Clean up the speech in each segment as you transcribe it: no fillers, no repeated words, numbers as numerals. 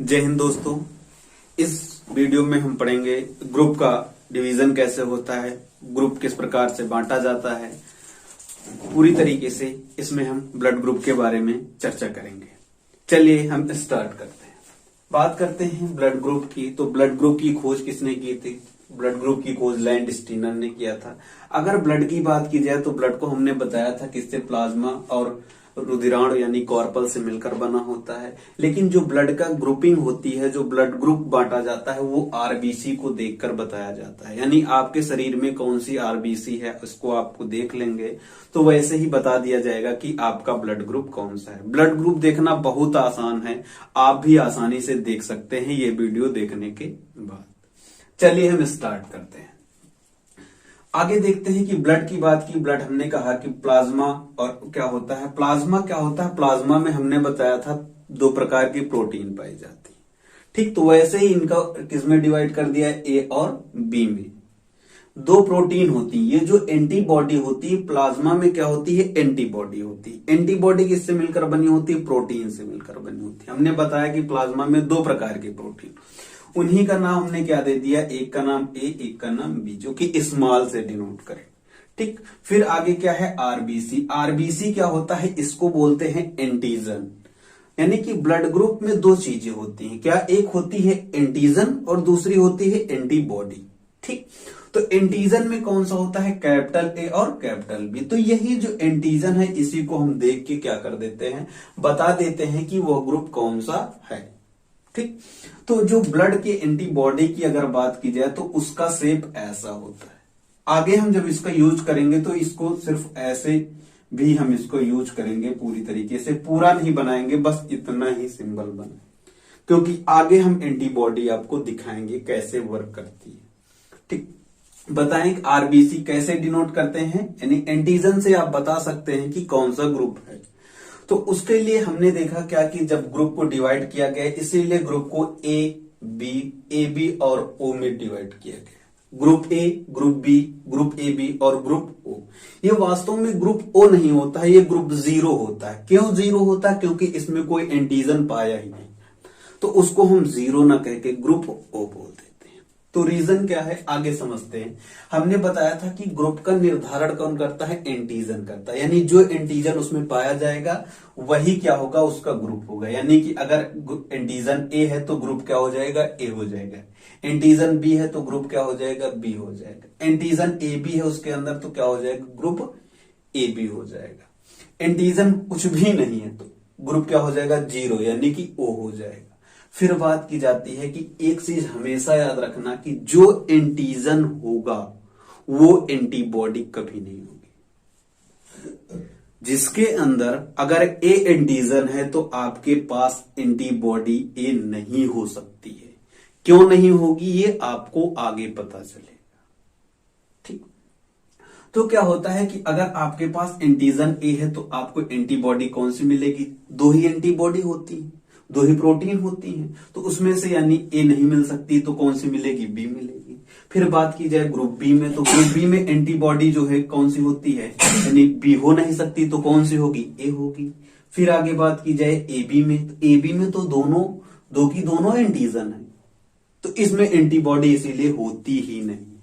जय हिंद दोस्तों। इस वीडियो में हम पढ़ेंगे ग्रुप का डिवीजन कैसे होता है, ग्रुप किस प्रकार से बांटा जाता है। पूरी तरीके से इसमें हम ब्लड ग्रुप के बारे में चर्चा करेंगे। चलिए हम स्टार्ट करते हैं। बात करते हैं ब्लड ग्रुप की। तो ब्लड ग्रुप की खोज किसने की थी? ब्लड ग्रुप की खोज लैंडस्टीनर ने किया था। अगर ब्लड की बात की जाए तो ब्लड को हमने बताया था किससे, प्लाज्मा और रुधिराणु यानी कॉर्पल से मिलकर बना होता है। लेकिन जो ब्लड का ग्रुपिंग होती है, जो ब्लड ग्रुप बांटा जाता है, वो आरबीसी को देखकर बताया जाता है। यानी आपके शरीर में कौन सी आरबीसी है उसको आपको देख लेंगे तो वैसे ही बता दिया जाएगा कि आपका ब्लड ग्रुप कौन सा है। ब्लड ग्रुप देखना बहुत आसान है, आप भी आसानी से देख सकते हैं ये वीडियो देखने के बाद। चलिए हम स्टार्ट करते हैं। आगे देखते हैं कि ब्लड की बात की। ब्लड हमने कहा कि प्लाज्मा और क्या होता है, प्लाज्मा क्या होता है। प्लाज्मा में हमने बताया था दो प्रकार की प्रोटीन पाई जाती है। ठीक, तो वैसे ही इनका किसमें डिवाइड कर दिया है, ए और बी में। दो प्रोटीन होती है। ये जो एंटीबॉडी होती है प्लाज्मा में क्या होती है, एंटीबॉडी होती है। एंटीबॉडी किससे मिलकर बनी होती है, प्रोटीन से मिलकर बनी होती है। हमने बताया कि प्लाज्मा में दो प्रकार के प्रोटीन, उन्हीं का नाम हमने क्या दे दिया, एक का नाम ए, एक का नाम बी, जो कि स्मॉल से डिनोट करे। ठीक, फिर आगे क्या है, आरबीसी। आरबीसी क्या होता है, इसको बोलते हैं एंटीजन। यानी कि ब्लड ग्रुप में दो चीजें होती हैं। क्या, एक होती है एंटीजन और दूसरी होती है एंटीबॉडी। ठीक, तो एंटीजन में कौन सा होता है, कैपिटल ए और कैपिटल बी। तो यही जो एंटीजन है इसी को हम देख के क्या कर देते हैं, बता देते हैं कि वह ग्रुप कौन सा है। ठीक, तो जो ब्लड के एंटीबॉडी की अगर बात की जाए तो उसका शेप ऐसा होता है। आगे हम जब इसका यूज करेंगे तो इसको सिर्फ ऐसे भी हम इसको यूज करेंगे, पूरी तरीके से पूरा नहीं बनाएंगे, बस इतना ही सिंबल बना, क्योंकि आगे हम एंटीबॉडी आपको दिखाएंगे कैसे वर्क करती है। ठीक, बताएं आरबीसी कैसे डिनोट करते हैं, यानी एंटीजन से आप बता सकते हैं कि कौन सा ग्रुप है। तो उसके लिए हमने देखा क्या कि जब ग्रुप को डिवाइड किया गया, इसीलिए ग्रुप को ए बी और ओ में डिवाइड किया गया। Group A, group B, group A B और ग्रुप ओ। ये वास्तव में ग्रुप ओ नहीं होता है, ये ग्रुप जीरो होता है। क्यों जीरो होता है, क्योंकि इसमें कोई एंटीजन पाया ही नहीं, तो उसको हम जीरो ना कह के ग्रुप ओ बोल देते हैं। तो रीजन क्या है आगे समझते हैं। हमने बताया था कि ग्रुप का निर्धारण कौन करता है, एंटीजन करता है। यानी जो एंटीजन उसमें पाया जाएगा वही क्या होगा, उसका ग्रुप होगा। यानी कि अगर एंटीजन ए है तो ग्रुप क्या हो जाएगा, ए हो जाएगा। एंटीजन बी है तो ग्रुप क्या हो जाएगा, बी हो जाएगा। एंटीजन ए बी है उसके अंदर तो क्या हो जाएगा, ग्रुप ए बी हो जाएगा। एंटीजन कुछ भी नहीं है तो ग्रुप क्या हो जाएगा, जीरो, यानी कि ओ हो जाएगा। फिर बात की जाती है कि एक चीज हमेशा याद रखना कि जो एंटीजन होगा वो एंटीबॉडी कभी नहीं होगी। जिसके अंदर अगर ए एंटीजन है तो आपके पास एंटीबॉडी ए नहीं हो सकती है। क्यों नहीं होगी ये आपको आगे पता चलेगा। ठीक, तो क्या होता है कि अगर आपके पास एंटीजन ए है तो आपको एंटीबॉडी कौन सी मिलेगी, दो ही एंटीबॉडी होती है, दो ही प्रोटीन होती हैं। तो उसमें से यानी ए नहीं मिल सकती तो कौन सी मिलेगी, बी मिलेगी। फिर बात की जाए ग्रुप बी में, तो ग्रुप बी में एंटीबॉडी जो है कौन सी होती है, यानी बी हो नहीं सकती तो कौन सी होगी, ए होगी। फिर आगे बात की जाए ए बी में, तो ए बी में तो दो की दोनों एंटीजन है, तो इसमें एंटीबॉडी इसीलिए होती ही नहीं।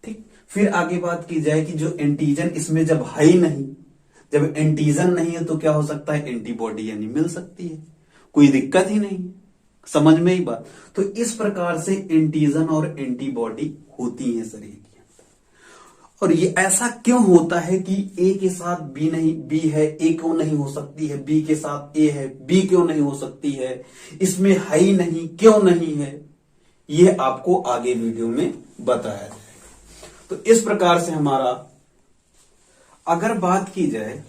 ठीक, फिर आगे बात की जाए कि जो एंटीजन इसमें जब है ही नहीं, जब एंटीजन नहीं है तो क्या हो सकता है, एंटीबॉडी यानी मिल सकती है, कोई दिक्कत ही नहीं। समझ में ही बात। तो इस प्रकार से एंटीजन और एंटीबॉडी होती है शरीर के अंदर। और ये ऐसा क्यों होता है कि ए के साथ बी नहीं, बी है ए क्यों नहीं हो सकती है, बी के साथ ए है बी क्यों नहीं हो सकती है, इसमें है ही नहीं क्यों नहीं है, ये आपको आगे वीडियो में बताया जाएगा। तो इस प्रकार से हमारा, अगर बात की जाए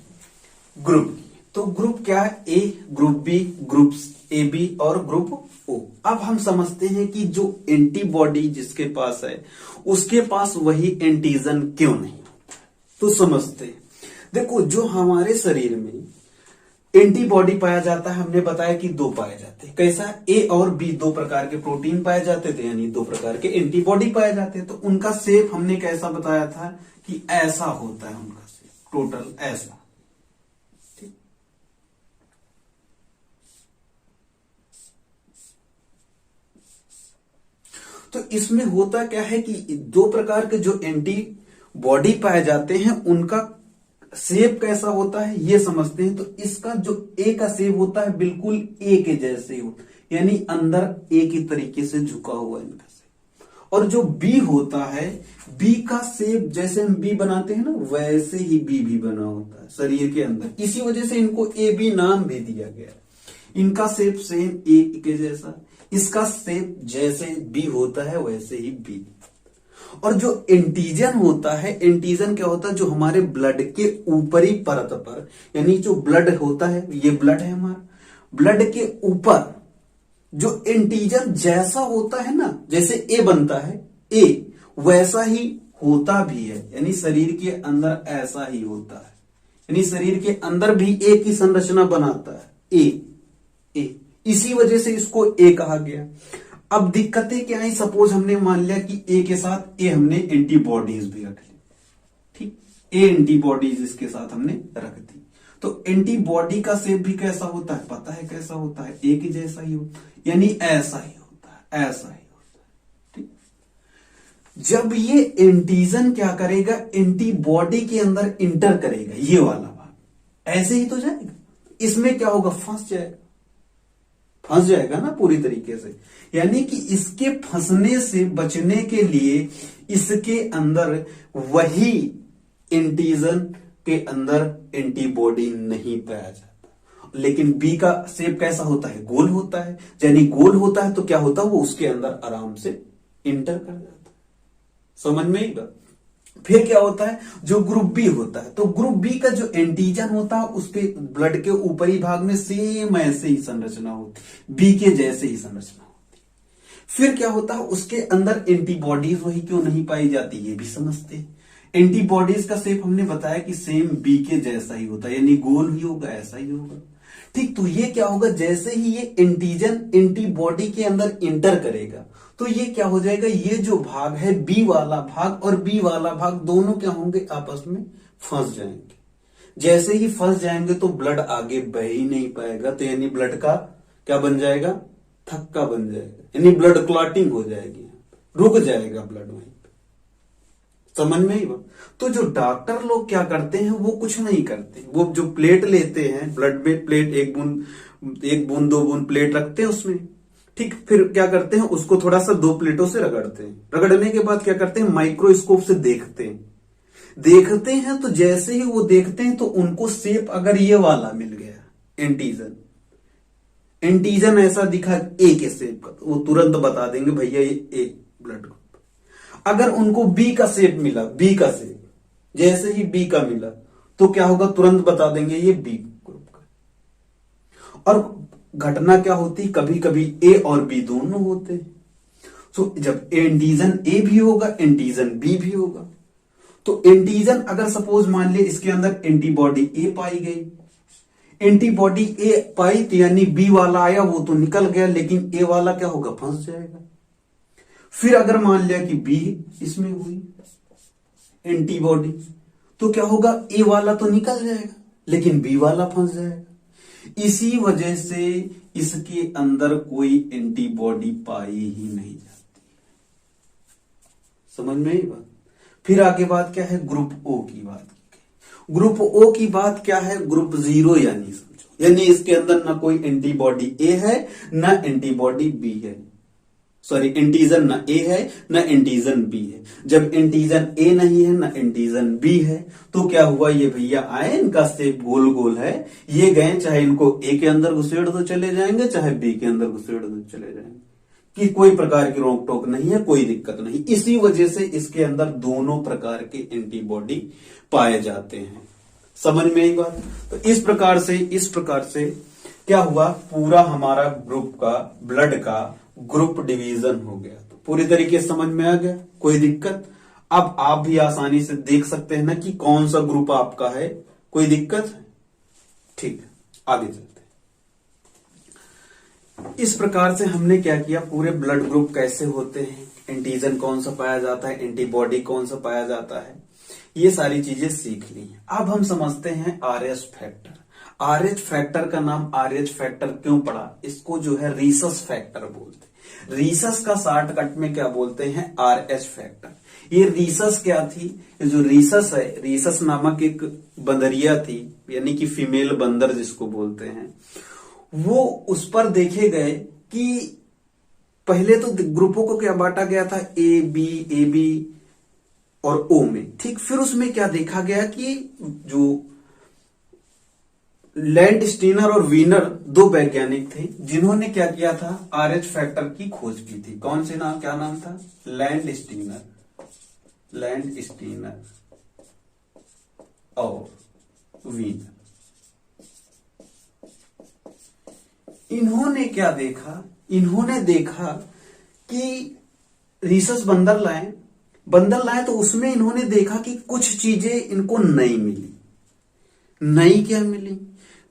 ग्रुप की, तो ग्रुप क्या है, A, group B, group A B और ग्रुप ओ। अब हम समझते हैं कि जो एंटीबॉडी जिसके पास है उसके पास वही एंटीजन क्यों नहीं होता, तो समझते हैं। देखो, जो हमारे शरीर में एंटीबॉडी पाया जाता है, हमने बताया कि दो पाए जाते हैं। कैसा, ए और बी दो प्रकार के प्रोटीन पाए जाते थे, यानी दो प्रकार के एंटीबॉडी पाए जाते हैं। तो उनका शेप हमने कैसा बताया था कि ऐसा होता है उनका शेप, टोटल ऐसा। ठीक, इसमें होता क्या है कि दो प्रकार के जो एंटी बॉडी पाए जाते हैं उनका शेप कैसा होता है ये समझते हैं। तो इसका जो ए का शेप होता है बिल्कुल ए के जैसे ही होता है, यानी अंदर ए की तरीके से झुका हुआ इनका शेप। और जो बी होता है, बी का शेप जैसे हम बी बनाते हैं ना वैसे ही बी भी बना होता है शरीर के अंदर। इसी वजह से इनको ए बी नाम भी दिया गया है। इनका शेप सेम ए के जैसा, इसका शेप जैसे बी होता है वैसे ही बी। और जो एंटीजन होता है, एंटीजन क्या होता है, जो हमारे ब्लड के ऊपरी परत पर, यानी जो ब्लड होता है, ये ब्लड है हमारा, ब्लड के ऊपर जो एंटीजन जैसा होता है ना, जैसे ए बनता है ए वैसा ही होता भी है, यानी शरीर के अंदर ऐसा ही होता है, यानी शरीर के अंदर भी ए की संरचना बनाता है ए। इसी वजह से इसको ए कहा गया। अब दिक्कतें क्या आई, सपोज हमने मान लिया कि ए के साथ ए हमने एंटीबॉडीज भी रख ली, ठीक, ए एंटीबॉडीज इसके साथ हमने रख दी, तो एंटीबॉडी का शेप भी कैसा होता है, पता है कैसा होता है, ए के जैसा ही होता है, यानी ऐसा ही होता है, ऐसा ही होता है, ठीक। जब ये एंटीजन क्या करेगा, एंटीबॉडी के अंदर इंटर करेगा, ये वाला भाग ऐसे ही तो जाएगा, इसमें क्या होगा, फंस जाएगा ना पूरी तरीके से। यानी कि इसके फंसने से बचने के लिए इसके अंदर वही एंटीजन के अंदर एंटीबॉडी नहीं पाया जाता। लेकिन बी का शेप कैसा होता है, गोल होता है, यानी गोल होता है तो क्या होता है, वो उसके अंदर आराम से इंटर कर जाता है। समझ में आएगा। फिर क्या होता है, जो ग्रुप बी होता है, तो ग्रुप बी का जो एंटीजन होता है उसके ब्लड के ऊपरी भाग में सेम ऐसे ही संरचना होती है, बी के जैसे ही संरचना होती है। फिर क्या होता है, उसके अंदर एंटीबॉडीज वही क्यों नहीं पाई जाती, ये भी समझते हैं। एंटीबॉडीज का शेप हमने बताया कि सेम बी के जैसा ही होता है, यानी गोल ही होगा, ऐसा ही होगा, ठीक। तो ये क्या होगा, जैसे ही ये एंटीजन एंटीबॉडी के अंदर इंटर करेगा तो ये क्या हो जाएगा, ये जो भाग है बी वाला भाग और बी वाला भाग दोनों क्या होंगे, आपस में फंस जाएंगे। जैसे ही फंस जाएंगे तो ब्लड आगे बह ही नहीं पाएगा, तो यानी ब्लड का क्या बन जाएगा, थक्का बन जाएगा, यानी ब्लड क्लॉटिंग हो जाएगी, रुक जाएगा ब्लड वहीं पे। समझ में ही बात। तो जो डॉक्टर लोग क्या करते हैं, वो कुछ नहीं करते, वो जो प्लेट लेते हैं ब्लड में, प्लेट एक बूंद 2 बूंद प्लेट रखते हैं उसमें, ठीक। फिर क्या करते हैं, उसको थोड़ा सा 2 प्लेटों से रगड़ते हैं, रगड़ने के बाद क्या करते हैं, माइक्रोस्कोप से देखते हैं तो जैसे ही वो देखते हैं तो उनको शेप अगर ये वाला मिल गया, एंटीजन ऐसा दिखा ए के शेप का, तो वो तुरंत बता देंगे भैया ये ए ब्लड ग्रुप। अगर उनको बी का शेप मिला, बी का शेप जैसे ही बी का मिला तो क्या होगा, तुरंत बता देंगे ये बी ग्रुप का। और घटना क्या होती, कभी कभी ए और बी दोनों होते हैं, तो जब एंटीजन ए भी होगा एंटीजन बी भी होगा, तो एंटीजन अगर सपोज मान लिया इसके अंदर एंटीबॉडी ए पाई गई, एंटीबॉडी ए पाई तो यानी बी वाला आया वो तो निकल गया, लेकिन ए वाला क्या होगा, फंस जाएगा। फिर अगर मान लिया कि बी इसमें हुई एंटीबॉडी, तो क्या होगा, ए वाला तो निकल जाएगा लेकिन बी वाला फंस जाएगा। इसी वजह से इसके अंदर कोई एंटीबॉडी पाई ही नहीं जाती। समझ में आई बात। फिर आगे बात क्या है, ग्रुप ओ की बात। ग्रुप ओ की बात क्या है, ग्रुप 0 यानी समझो, यानी इसके अंदर ना कोई एंटीबॉडी ए है ना एंटीबॉडी बी है, सॉरी एंटीजन ना ए है ना एंटीजन बी है। जब एंटीजन ए नहीं है ना एंटीजन बी है तो क्या हुआ, ये भैया आए, इनका शेप गोल गोल है, ये गए, चाहे इनको ए के अंदर घुसेड़ दो चले जाएंगे, चाहे बी के अंदर घुसेड़ दो चले जाएंगे, कि कोई प्रकार की रोक टोक नहीं है, कोई दिक्कत नहीं। इसी वजह से इसके अंदर दोनों प्रकार के एंटीबॉडी पाए जाते हैं। समझ में आई बात। तो इस प्रकार से क्या हुआ, पूरा हमारा ग्रुप का, ब्लड का ग्रुप डिवीजन हो गया। तो पूरी तरीके से समझ में आ गया, कोई दिक्कत। अब आप भी आसानी से देख सकते हैं ना कि कौन सा ग्रुप आपका है, कोई दिक्कत है, ठीक है। आगे चलते हैं। इस प्रकार से हमने क्या किया, पूरे ब्लड ग्रुप कैसे होते हैं, एंटीजन कौन सा पाया जाता है, एंटीबॉडी कौन सा पाया जाता है, ये सारी चीजें सीख ली हैं। अब हम समझते हैं आरएस फैक्टर। RH फैक्टर का नाम RH फैक्टर क्यों पड़ा? इसको जो है रीसस फैक्टर बोलते हैं। रीसस का शॉर्टकट में क्या बोलते हैं? RH factor. ये रीसस क्या थी? ये जो रीसस है, रीसस नामक एक बंदरिया थी, यानी कि फीमेल बंदर जिसको बोलते हैं, वो उस पर देखे गए कि पहले तो ग्रुपों को क्या बांटा गया था? ए बी और ओ में, ठीक। फिर उसमें क्या देखा गया कि जो लैंड स्टीनर और वीनर दो वैज्ञानिक थे जिन्होंने क्या किया था? RH फैक्टर की खोज की थी। कौन से नाम, क्या नाम था? लैंड स्टीनर और वीनर। इन्होंने क्या देखा? इन्होंने देखा कि रीसस बंदर लाए तो उसमें इन्होंने देखा कि कुछ चीजें इनको नई मिली। नई क्या मिली?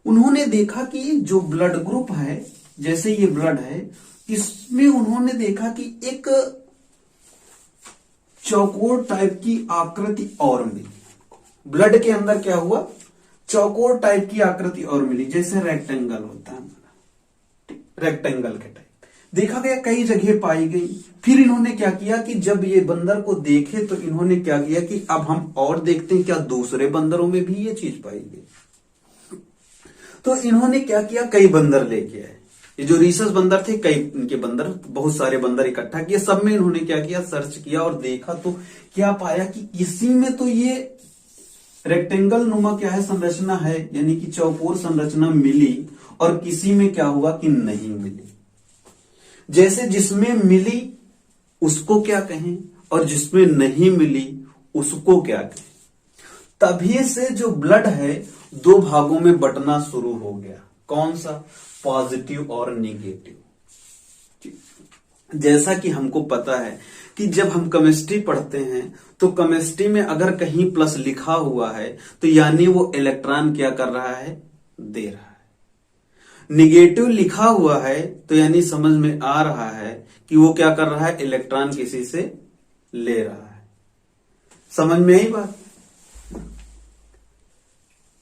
उन्होंने देखा कि जो ब्लड ग्रुप है, जैसे ये ब्लड है, इसमें उन्होंने देखा कि एक चौकोर टाइप की आकृति और मिली। ब्लड के अंदर क्या हुआ? चौकोर टाइप की आकृति और मिली, जैसे रेक्टेंगल होता है, रेक्टेंगल के टाइप देखा गया, कई जगह पाई गई। फिर इन्होंने क्या किया कि जब ये बंदर को देखे तो इन्होंने क्या किया कि अब हम और देखते हैं क्या दूसरे बंदरों में भी ये चीज पाई गई। तो इन्होंने क्या किया? कई बंदर लेके आए। ये जो रीसस बंदर थे, कई इनके बंदर, बहुत सारे बंदर इकट्ठा किए। सब में इन्होंने क्या किया? सर्च किया और देखा तो क्या पाया कि किसी में तो ये रेक्टेंगल नुमा क्या है? संरचना है, यानी कि चौकोर संरचना मिली, और किसी में क्या हुआ कि नहीं मिली। जैसे जिसमें मिली उसको क्या कहें, और जिसमें नहीं मिली उसको क्या कहें। तभी से जो ब्लड है दो भागों में बंटना शुरू हो गया। कौन सा? पॉजिटिव और निगेटिव। जैसा कि हमको पता है कि जब हम केमिस्ट्री पढ़ते हैं तो केमिस्ट्री में अगर कहीं प्लस लिखा हुआ है तो यानी वो इलेक्ट्रॉन क्या कर रहा है? दे रहा है। निगेटिव लिखा हुआ है तो यानी समझ में आ रहा है कि वो क्या कर रहा है? इलेक्ट्रॉन किसी से ले रहा है। समझ में आई बात?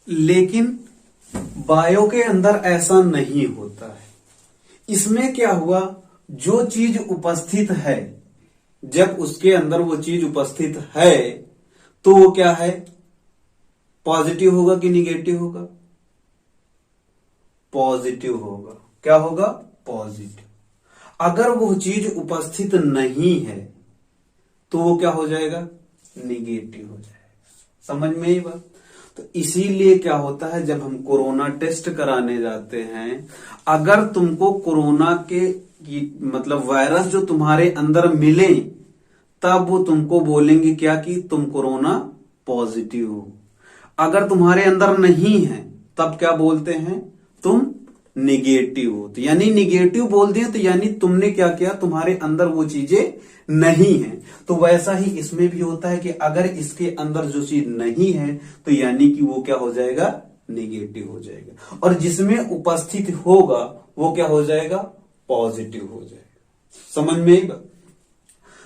लेकिन बायो के अंदर ऐसा नहीं होता है। इसमें क्या हुआ? जो चीज उपस्थित है, जब उसके अंदर वो चीज उपस्थित है तो वो क्या है? पॉजिटिव होगा कि निगेटिव होगा? पॉजिटिव होगा। क्या होगा? पॉजिटिव। अगर वो चीज उपस्थित नहीं है तो वो क्या हो जाएगा? निगेटिव हो जाएगा। समझ में आई बात? तो इसीलिए क्या होता है, जब हम कोरोना टेस्ट कराने जाते हैं, अगर तुमको कोरोना के मतलब वायरस जो तुम्हारे अंदर मिले, तब वो तुमको बोलेंगे क्या कि तुम कोरोना पॉजिटिव हो। अगर तुम्हारे अंदर नहीं है तब क्या बोलते हैं? तुम निगेटिव हो। तो यानी निगेटिव बोल दिया तो यानी तुमने क्या किया? तुम्हारे अंदर वो चीजें नहीं है। तो वैसा ही इसमें भी होता है कि अगर इसके अंदर जो चीज नहीं है तो यानी कि वो क्या हो जाएगा? निगेटिव हो जाएगा। और जिसमें उपस्थित होगा वो क्या हो जाएगा? पॉजिटिव हो जाएगा। समझ में आएगा?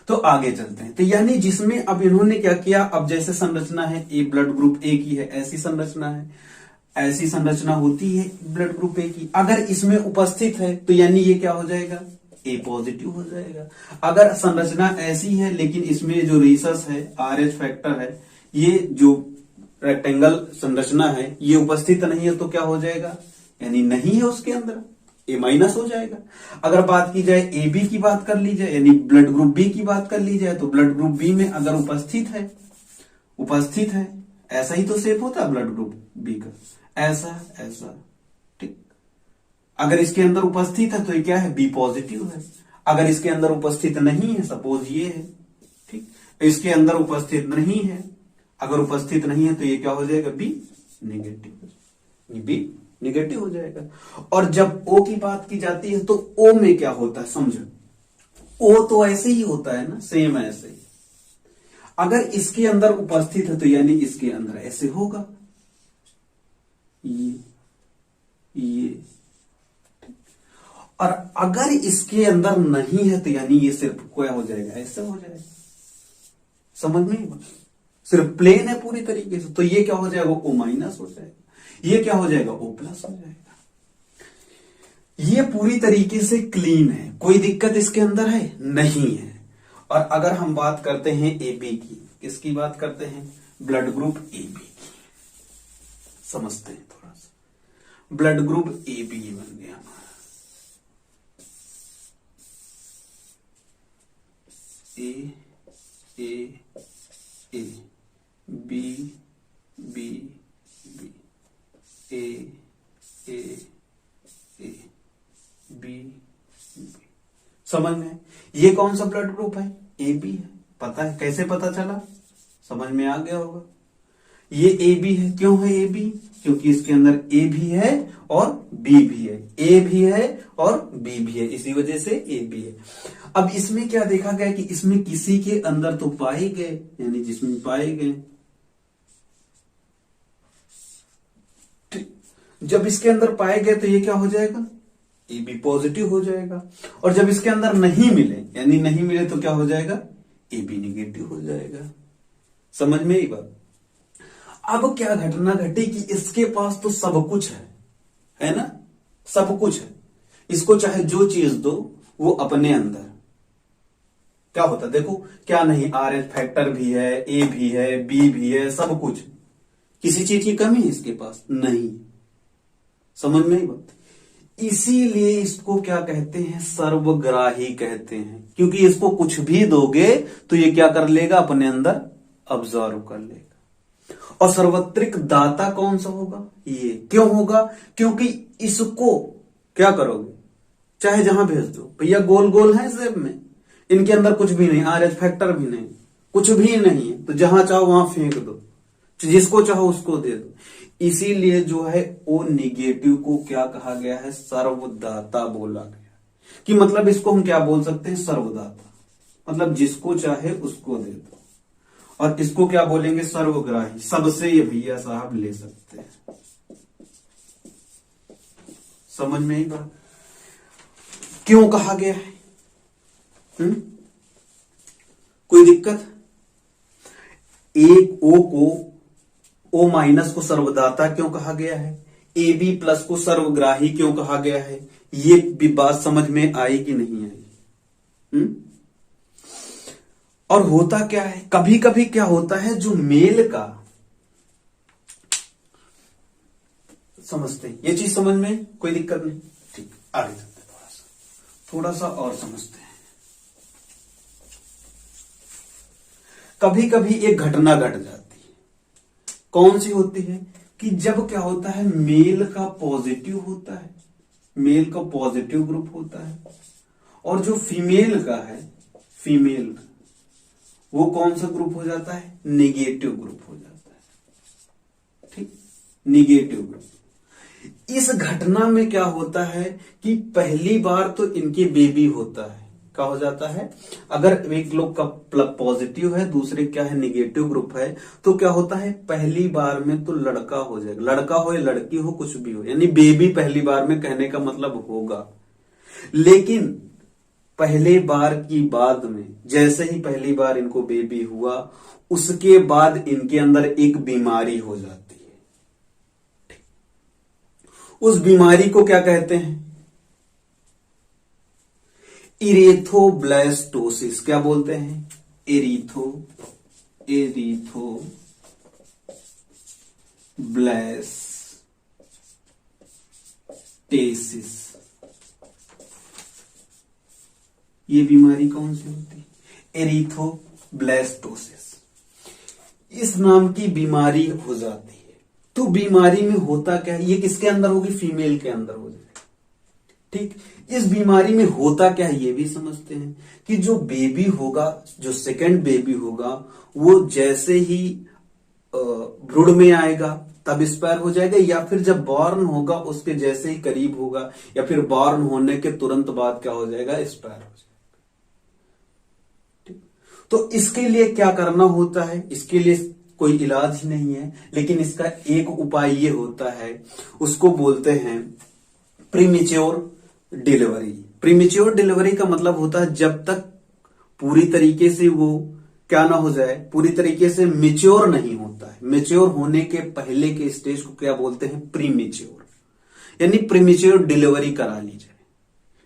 तो आगे चलते हैं। तो यानी जिसमें अब इन्होंने क्या किया? अब जैसे संरचना है, ए ब्लड ग्रुप ए की है, ऐसी संरचना है, ऐसी संरचना होती है ब्लड ग्रुप ए की। अगर इसमें उपस्थित है तो यानी ये क्या हो जाएगा? ए पॉजिटिव हो जाएगा। अगर संरचना ऐसी है लेकिन इसमें जो रीसस है, RH फैक्टर है, ये जो रेक्टेंगल संरचना है, ये उपस्थित नहीं है तो क्या हो जाएगा? यानी नहीं है उसके अंदर, A- हो जाएगा। अगर बात की जाए AB की बात कर ली जाए, यानी ब्लड ग्रुप बी की बात कर ली जाए, तो ब्लड ग्रुप बी में अगर उपस्थित है, ऐसा ही तो शेप होता है ब्लड ग्रुप बी का, ऐसा ऐसा, ठीक। अगर इसके अंदर उपस्थित है तो ये क्या है? बी पॉजिटिव है। अगर इसके अंदर उपस्थित नहीं है, सपोज ये है, ठीक, इसके अंदर उपस्थित नहीं है, अगर उपस्थित नहीं है तो ये क्या हो जाएगा? B negative. बी निगेटिव हो जाएगा। और जब O की बात की जाती है तो O में क्या होता है? समझो, O तो ऐसे ही होता है ना, सेम ऐसे ही। अगर इसके अंदर उपस्थित है तो यानी इसके अंदर ऐसे होगा, ये। और अगर इसके अंदर नहीं है तो यानी ये सिर्फ क्या हो जाएगा? ऐसे हो जाएगा। समझ में? सिर्फ प्लेन है पूरी तरीके से, तो ये क्या हो जाएगा? O- हो जाएगा। ये क्या हो जाएगा, O प्लस हो जाएगा। ये पूरी तरीके से क्लीन है, कोई दिक्कत इसके अंदर है नहीं है। और अगर हम बात करते हैं AB की, किसकी बात करते हैं, ब्लड ग्रुप AB की, समझते हैं थोड़ा सा। ब्लड ग्रुप AB बन गया हमारा, A B B B A B समझ में, ये कौन सा ब्लड ग्रुप है, AB है। पता है कैसे पता चला, समझ में आ गया होगा। ये AB है, क्यों है AB, क्योंकि इसके अंदर A भी है और B भी है, A भी है और B भी है, इसी वजह से AB है। अब इसमें क्या देखा गया कि इसमें किसी के अंदर तो पाए गए, यानी जिसमें पाए गए, जब इसके अंदर पाए गए तो ये क्या हो जाएगा, AB पॉजिटिव हो जाएगा। और जब इसके अंदर नहीं मिले, यानी नहीं मिले, तो क्या हो जाएगा, AB निगेटिव हो जाएगा। समझ में आई बात। अब क्या घटना घटी कि इसके पास तो सब कुछ है ना, सब कुछ है, इसको चाहे जो चीज दो वो अपने अंदर क्या होता, देखो क्या नहीं, RH फैक्टर भी है, A भी है, B भी है, सब कुछ, किसी चीज की कमी है इसके पास नहीं। समझ में आई बात। इसीलिए इसको क्या कहते हैं, सर्वग्राही कहते हैं, क्योंकि इसको कुछ भी दोगे तो ये क्या कर लेगा, अपने अंदर ऑब्जर्व कर लेगा। और सार्वत्रिक दाता कौन सा होगा, ये क्यों होगा, क्योंकि इसको क्या करोगे, चाहे जहां भेज दो, भैया गोल गोल है शेप में, इनके अंदर कुछ भी नहीं, RH फैक्टर भी नहीं, कुछ भी नहीं है, तो जहां चाहो वहां फेंक दो, जिसको चाहो उसको दे दो। इसीलिए जो है O निगेटिव को क्या कहा गया है, सर्वदाता बोला गया। कि मतलब इसको हम क्या बोल सकते हैं, सर्वदाता, मतलब जिसको चाहे उसको दे दो। और इसको क्या बोलेंगे, सर्वग्राही, सबसे ये भैया साहब ले सकते हैं। समझ में आई बात, क्यों कहा गया है, कोई दिक्कत। एक O को, O माइनस को सर्वदाता क्यों कहा गया है, AB प्लस को सर्वग्राही क्यों कहा गया है, ये भी बात समझ में आई कि नहीं आई। और होता क्या है, कभी कभी क्या होता है, जो मेल का, समझते हैं ये चीज, समझ में कोई दिक्कत नहीं, ठीक, आगे चलते थोड़ा सा और समझते हैं। कभी कभी एक घटना घट जाती है, कौन सी होती है, कि जब क्या होता है, मेल का पॉजिटिव होता है, मेल का पॉजिटिव ग्रुप होता है, और जो फीमेल का है, फीमेल वो कौन सा ग्रुप हो जाता है, निगेटिव ग्रुप हो जाता है, ठीक, निगेटिव ग्रुप। इस घटना में क्या होता है कि पहली बार तो इनके बेबी होता है, क्या हो जाता है, अगर एक लोग का पॉजिटिव है, दूसरे क्या है, निगेटिव ग्रुप है, तो क्या होता है, पहली बार में तो लड़का हो जाएगा, लड़का हो या लड़की हो, कुछ भी हो, यानी बेबी पहली बार में कहने का मतलब होगा। लेकिन पहले बार की बाद में, जैसे ही पहली बार इनको बेबी हुआ, उसके बाद इनके अंदर एक बीमारी हो जाती है। उस बीमारी को क्या कहते हैं, इरेथोब्लास्टोसिस, क्या बोलते हैं, एरिथोब्लास्टेसिस। ये बीमारी कौन सी होती है, एरिथोब्लास्टोसिस, इस नाम की बीमारी हो जाती है। तो बीमारी में होता क्या है, ये किसके अंदर होगी, फीमेल के अंदर हो जाएगी, ठीक। इस बीमारी में होता क्या है, ये भी समझते हैं कि जो बेबी होगा, जो सेकंड बेबी होगा, वो जैसे ही भ्रूण में आएगा तब एक्सपायर हो जाएगा, या फिर जब बॉर्न होगा उसके जैसे ही करीब होगा, या फिर बॉर्न होने के तुरंत बाद क्या हो जाएगा, एक्सपायर हो जाएगा। तो इसके लिए क्या करना होता है, इसके लिए कोई इलाज ही नहीं है, लेकिन इसका एक उपाय ये होता है, उसको बोलते हैं प्रीमेच्योर डिलीवरी। प्रीमेच्योर डिलीवरी का मतलब होता है जब तक पूरी तरीके से वो क्या ना हो जाए, पूरी तरीके से मेच्योर नहीं होता है। मेच्योर होने के पहले के स्टेज को क्या बोलते हैं? प्री मेच्योर, यानी प्रीमेच्योर डिलीवरी करा ली जाए।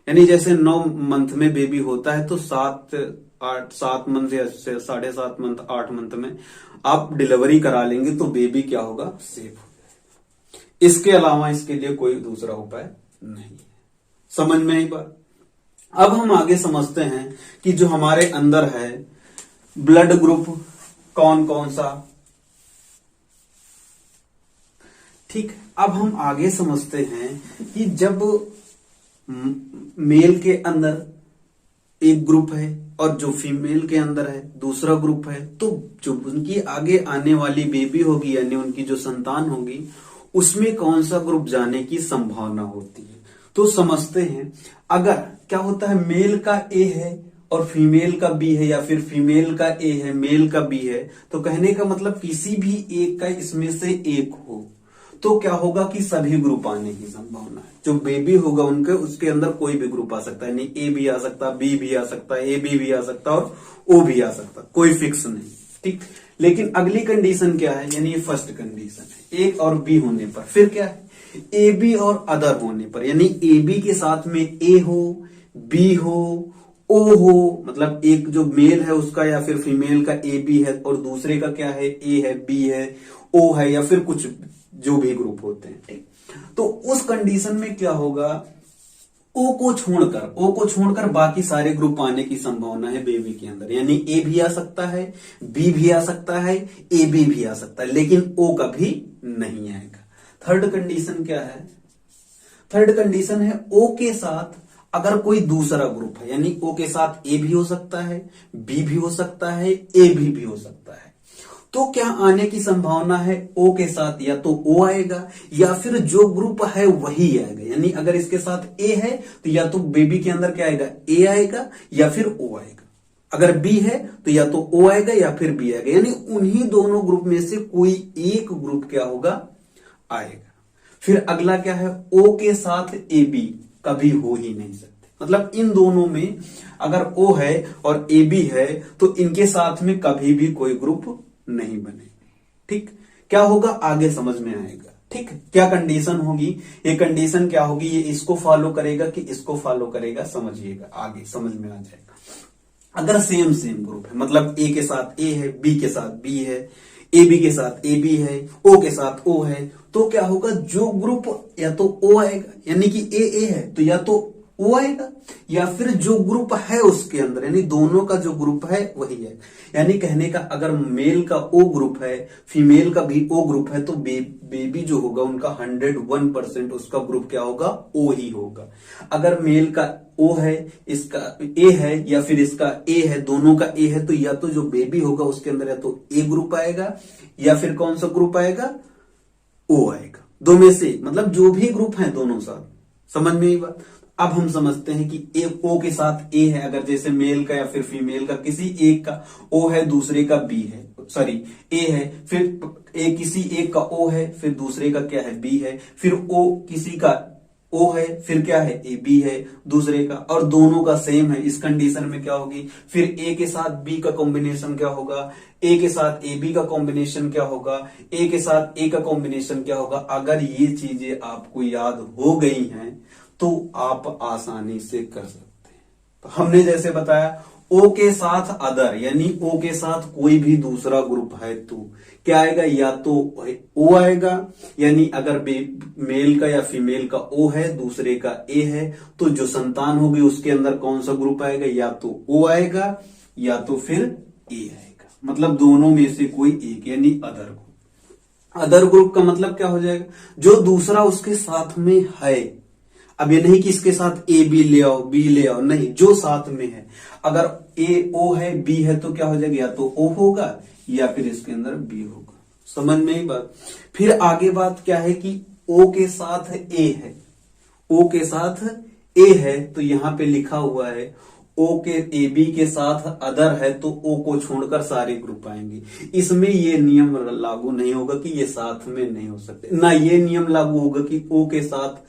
यानी जैसे 9 मंथ में बेबी होता है तो 7 मंथ या 7.5 मंथ 8 मंथ में आप डिलीवरी करा लेंगे तो बेबी क्या होगा? सेफ हो जाएगा। इसके अलावा इसके लिए कोई दूसरा उपाय नहीं है। समझ में आई बात? अब हम आगे समझते हैं कि जो हमारे अंदर है ब्लड ग्रुप कौन कौन सा। ठीक, अब हम आगे समझते हैं कि जब मेल के अंदर एक ग्रुप है और जो फीमेल के अंदर है दूसरा ग्रुप है, तो जो उनकी आगे आने वाली बेबी होगी यानी उनकी जो संतान होगी उसमें कौन सा ग्रुप जाने की संभावना होती है। तो समझते हैं, अगर क्या होता है मेल का ए है और फीमेल का बी है, या फिर फीमेल का ए है मेल का बी है, तो कहने का मतलब किसी भी एक का इसमें से एक हो तो क्या होगा कि सभी ग्रुप आने की संभावना है। जो बेबी होगा उनके उसके अंदर कोई भी ग्रुप आ सकता है, नहीं ए भी आ सकता, बी भी आ सकता, ए बी भी आ सकता और ओ भी आ सकता, कोई फिक्स नहीं। ठीक, लेकिन अगली कंडीशन क्या है, यानी ये फर्स्ट कंडीशन है, ए और बी होने पर। फिर क्या है, ए बी और अदर होने पर, यानी ए बी के साथ में ए हो, बी हो, ओ हो, मतलब एक जो मेल है उसका या फिर फीमेल का ए बी है और दूसरे का क्या है, ए है, बी है, ओ है, या फिर कुछ जो भी ग्रुप होते हैं। ठीक, तो उस कंडीशन में क्या होगा, ओ को छोड़कर बाकी सारे ग्रुप आने की संभावना है बेबी के अंदर। यानी ए भी आ सकता है, बी भी आ सकता है, ए बी भी आ सकता है, लेकिन ओ कभी नहीं आएगा। थर्ड कंडीशन क्या है, थर्ड कंडीशन है ओ के साथ अगर कोई दूसरा ग्रुप है, यानी ओ के साथ ए भी हो सकता है, बी भी हो सकता है, ए भी हो सकता है, तो क्या आने की संभावना है, ओ के साथ या तो ओ आएगा या फिर जो ग्रुप है वही आएगा। यानी अगर इसके साथ ए है तो या तो बेबी के अंदर क्या आएगा, ए आएगा या फिर ओ आएगा। अगर बी है तो या तो ओ आएगा या फिर बी आएगा, यानी उन्हीं दोनों ग्रुप में से कोई एक ग्रुप क्या होगा, आएगा। फिर अगला क्या है, ओ के साथ ए बी कभी हो ही नहीं सकते, मतलब इन दोनों में अगर ओ है और ए बी है तो इनके साथ में कभी भी कोई ग्रुप नहीं बने। ठीक, क्या होगा आगे समझ में आएगा। ठीक, क्या कंडीशन होगी, ये कंडीशन क्या होगी, ये इसको फॉलो करेगा कि इसको फॉलो करेगा, समझिएगा आगे समझ में आ जाएगा। अगर सेम ग्रुप है, मतलब ए के साथ ए है, बी के साथ बी है, ए बी के साथ ए बी है, ओ के साथ ओ है, तो क्या होगा, जो ग्रुप या तो ओ आएगा, यानी कि ए है तो या तो ओ आएगा, या फिर जो ग्रुप है उसके अंदर, यानी दोनों का जो ग्रुप है वही है। यानी कहने का अगर मेल का ओ ग्रुप है, फीमेल का भी ओ ग्रुप है, तो बेबी जो होगा उनका 101% उसका ग्रुप क्या होगा, ओ ही होगा। अगर मेल का ओ है, इसका ए है, या फिर इसका ए है, दोनों का ए है, तो या तो जो बेबी होगा उसके अंदर या तो ए ग्रुप आएगा या फिर कौन सा ग्रुप आएगा, ओ आएगा। दो में से, मतलब जो भी ग्रुप है दोनों साथ। समझ में आई बात? अब हम समझते हैं कि ए ओ के साथ ए है, अगर जैसे मेल का या फिर फीमेल का किसी एक का ओ है, दूसरे का बी है, सॉरी ए है, फिर ए किसी एक का ओ है, फिर दूसरे का क्या है, बी है, फिर ओ किसी का ओ है, फिर क्या है, ए बी है दूसरे का, और दोनों का सेम है। इस कंडीशन में क्या होगी, फिर ए के साथ बी का कॉम्बिनेशन क्या होगा, ए के साथ ए बी का कॉम्बिनेशन क्या होगा, ए के साथ ए का कॉम्बिनेशन क्या होगा। अगर ये चीजें आपको याद हो गई हैं तो आप आसानी से कर सकते हैं। तो हमने जैसे बताया ओ के साथ अदर, यानी ओ के साथ कोई भी दूसरा ग्रुप है तो क्या आएगा, या तो ओ आएगा, यानी अगर मेल का या फीमेल का ओ है, दूसरे का ए है, तो जो संतान होगी उसके अंदर कौन सा ग्रुप आएगा, या तो ओ आएगा या तो फिर ए आएगा, मतलब दोनों में से कोई एक, यानी अदर ग्रुप। अदर ग्रुप का मतलब क्या हो जाएगा, जो दूसरा उसके साथ में है। अब ये नहीं कि इसके साथ ए बी ले आओ, बी ले आओ, नहीं, जो साथ में है। अगर ए ओ है, बी है, तो क्या हो जाएगा, या तो ओ होगा या फिर इसके अंदर बी होगा। समझ में ही बात। फिर आगे बात क्या है कि ओ के साथ ए है, ओ के साथ ए है, तो यहां पे लिखा हुआ है ओ के ए बी के साथ अदर है, तो ओ को छोड़कर सारे ग्रुप आएंगे। इसमें ये नियम लागू नहीं होगा कि ये साथ में नहीं हो सकते, ना ये नियम लागू होगा कि ओ के साथ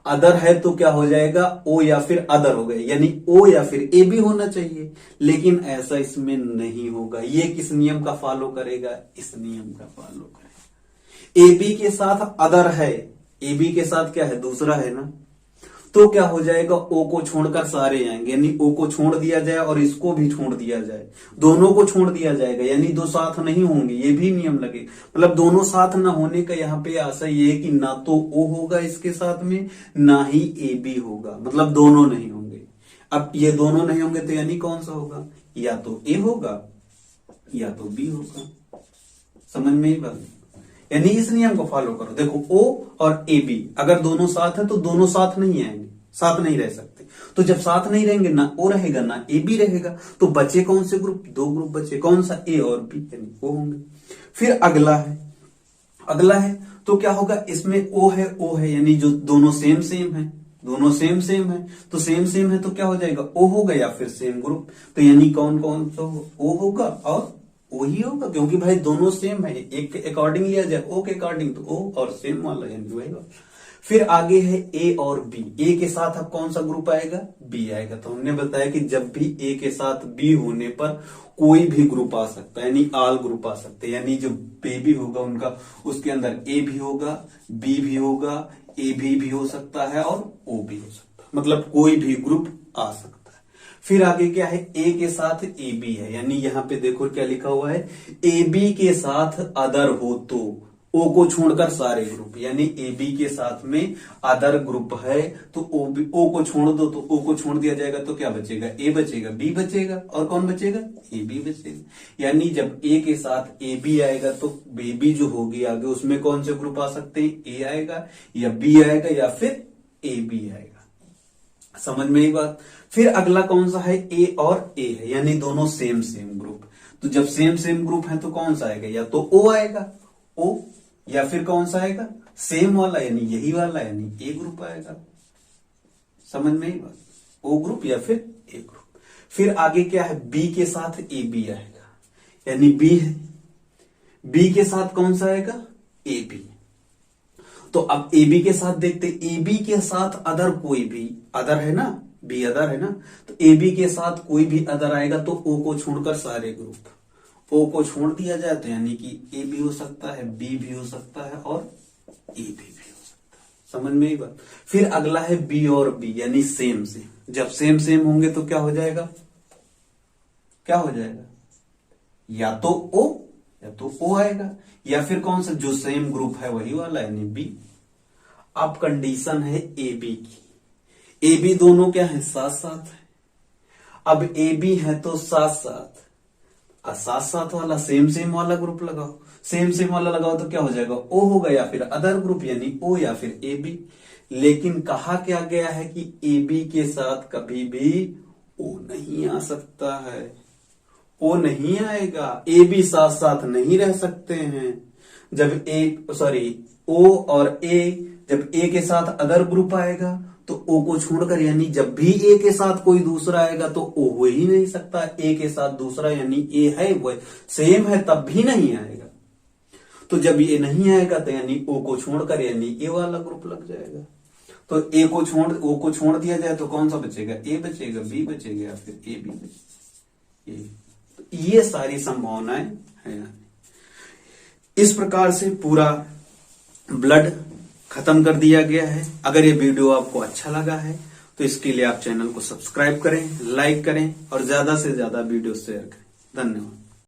अदर है तो क्या हो जाएगा, ओ या फिर अदर हो गए, यानी ओ या फिर ए भी होना चाहिए, लेकिन ऐसा इसमें नहीं होगा। ये किस नियम का फॉलो करेगा, इस नियम का फॉलो करेगा। ए बी के साथ अदर है, ए बी के साथ क्या है, दूसरा है ना, तो क्या हो जाएगा, ओ को छोड़कर सारे आएंगे, यानी ओ को छोड़ दिया जाए और इसको भी छोड़ दिया जाए, दोनों को छोड़ दिया जाएगा, यानी दो साथ नहीं होंगे, ये भी नियम लगे। मतलब दोनों साथ ना होने का यहाँ पे आशय ये है कि ना तो ओ होगा इसके साथ में, ना ही ए बी होगा, मतलब दोनों नहीं होंगे। अब ये दोनों नहीं होंगे तो यानी कौन सा होगा, या तो ए होगा या तो बी होगा। समझ में ही बात, यानी इस नियम को फॉलो करो। देखो ओ और ए बी अगर दोनों साथ है तो दोनों साथ नहीं आएंगे, साथ नहीं रह सकते। तो जब साथ नहीं रहेंगे, ना ओ रहेगा ना ए बी रहेगा, तो बचे कौन से ग्रुप, दो ग्रुप बचे, कौन सा, ए और बी, यानी ओ होंगे। फिर अगला है तो क्या होगा, इसमें ओ है, यानी जो दोनों सेम है, दोनों सेम है, तो सेम है तो क्या हो जाएगा, ओ होगा या फिर सेम ग्रुप। तो यानी कौन कौन सा ओ होगा और ओ ही होगा, क्योंकि भाई दोनों सेम है, एक के अकॉर्डिंग लिया जाए, ओ के अकॉर्डिंग तो ओ, और सेम वाला यानी वही। फिर आगे है ए और बी, ए के साथ अब कौन सा ग्रुप आएगा, बी आएगा। तो हमने बताया कि जब भी ए के साथ बी होने पर कोई भी ग्रुप आ सकता है, यानी ऑल ग्रुप आ सकते हैं, यानी जो बेबी होगा उनका, उसके अंदर ए भी होगा, बी भी होगा, ए भी हो सकता है और ओ भी हो सकता है, मतलब कोई भी ग्रुप आ सकता है। फिर आगे क्या है, ए के साथ ए बी है, यानी यहां पे देखो क्या लिखा हुआ है, ए बी के साथ अदर हो तो ओ को छोड़कर सारे ग्रुप, यानी ए बी के साथ में अदर ग्रुप है तो ओ को छोड़ दो, तो ओ को छोड़ दिया जाएगा तो क्या बचेगा, ए बचेगा, बी बचेगा, और कौन बचेगा, ए बी बचेगा। यानी जब ए के साथ ए बी आएगा तो बेबी जो होगी आगे उसमें कौन से ग्रुप आ सकते हैं, ए आएगा या बी आएगा या फिर ए बी आएगा। समझ में ही बात। फिर अगला कौन सा है, ए और ए है, यानी दोनों सेम ग्रुप। तो जब सेम ग्रुप है तो कौन सा आएगा, या तो ओ आएगा, ओ, या फिर कौन सा आएगा, सेम वाला, यानी यही वाला, यानी ए ग्रुप आएगा। समझ में ही बात, ओ ग्रुप या फिर ए ग्रुप। फिर आगे क्या है, बी के साथ ए बी आएगा, यानी बी है, बी के साथ कौन सा आएगा, ए बी। तो अब ए बी के साथ देखते, ए बी के साथ अदर कोई भी, अदर है ना, बी अदर है ना, तो ए बी के साथ कोई भी अदर आएगा तो ओ को छोड़कर सारे ग्रुप, ओ को छोड़ दिया जाए तो यानी कि ए भी हो सकता है, बी भी हो सकता है और ए भी हो सकता है। समझ में ही बात। फिर अगला है बी और बी, यानी सेम। जब सेम होंगे तो क्या हो जाएगा, क्या हो जाएगा, या तो ओ आएगा, या फिर कौन सा जो सेम ग्रुप है वही वाला, यानी बी। अब कंडीशन है ए बी की, ए बी दोनों क्या है, साथ है। अब ए बी है तो साथ वाला सेम वाला ग्रुप लगाओ, सेम वाला लगाओ तो क्या हो जाएगा, ओ होगा या फिर अदर ग्रुप, यानी ओ या फिर ए बी। लेकिन कहा क्या गया है कि ए बी के साथ कभी भी ओ नहीं आ सकता है, ओ नहीं आएगा, ए बी साथ नहीं रह सकते हैं। जब ओ और ए, जब ए के साथ अदर ग्रुप आएगा तो ओ को छोड़कर, यानी जब भी ए के साथ कोई दूसरा आएगा तो ओ हो ही नहीं सकता, ए के साथ दूसरा, यानी ए है वो सेम है तब भी नहीं आएगा। तो जब ये नहीं आएगा तो यानी ओ को छोड़कर, यानी ए वाला ग्रुप लग जाएगा। तो ओ को छोड़ दिया जाए तो कौन सा बचेगा, ए बचेगा, बी बचेगा या फिर ए बी बचेगा। ये सारी संभावनाएं है। इस प्रकार से पूरा ब्लड खत्म कर दिया गया है। अगर ये वीडियो आपको अच्छा लगा है तो इसके लिए आप चैनल को सब्सक्राइब करें, लाइक करें और ज्यादा से ज्यादा वीडियो शेयर करें। धन्यवाद।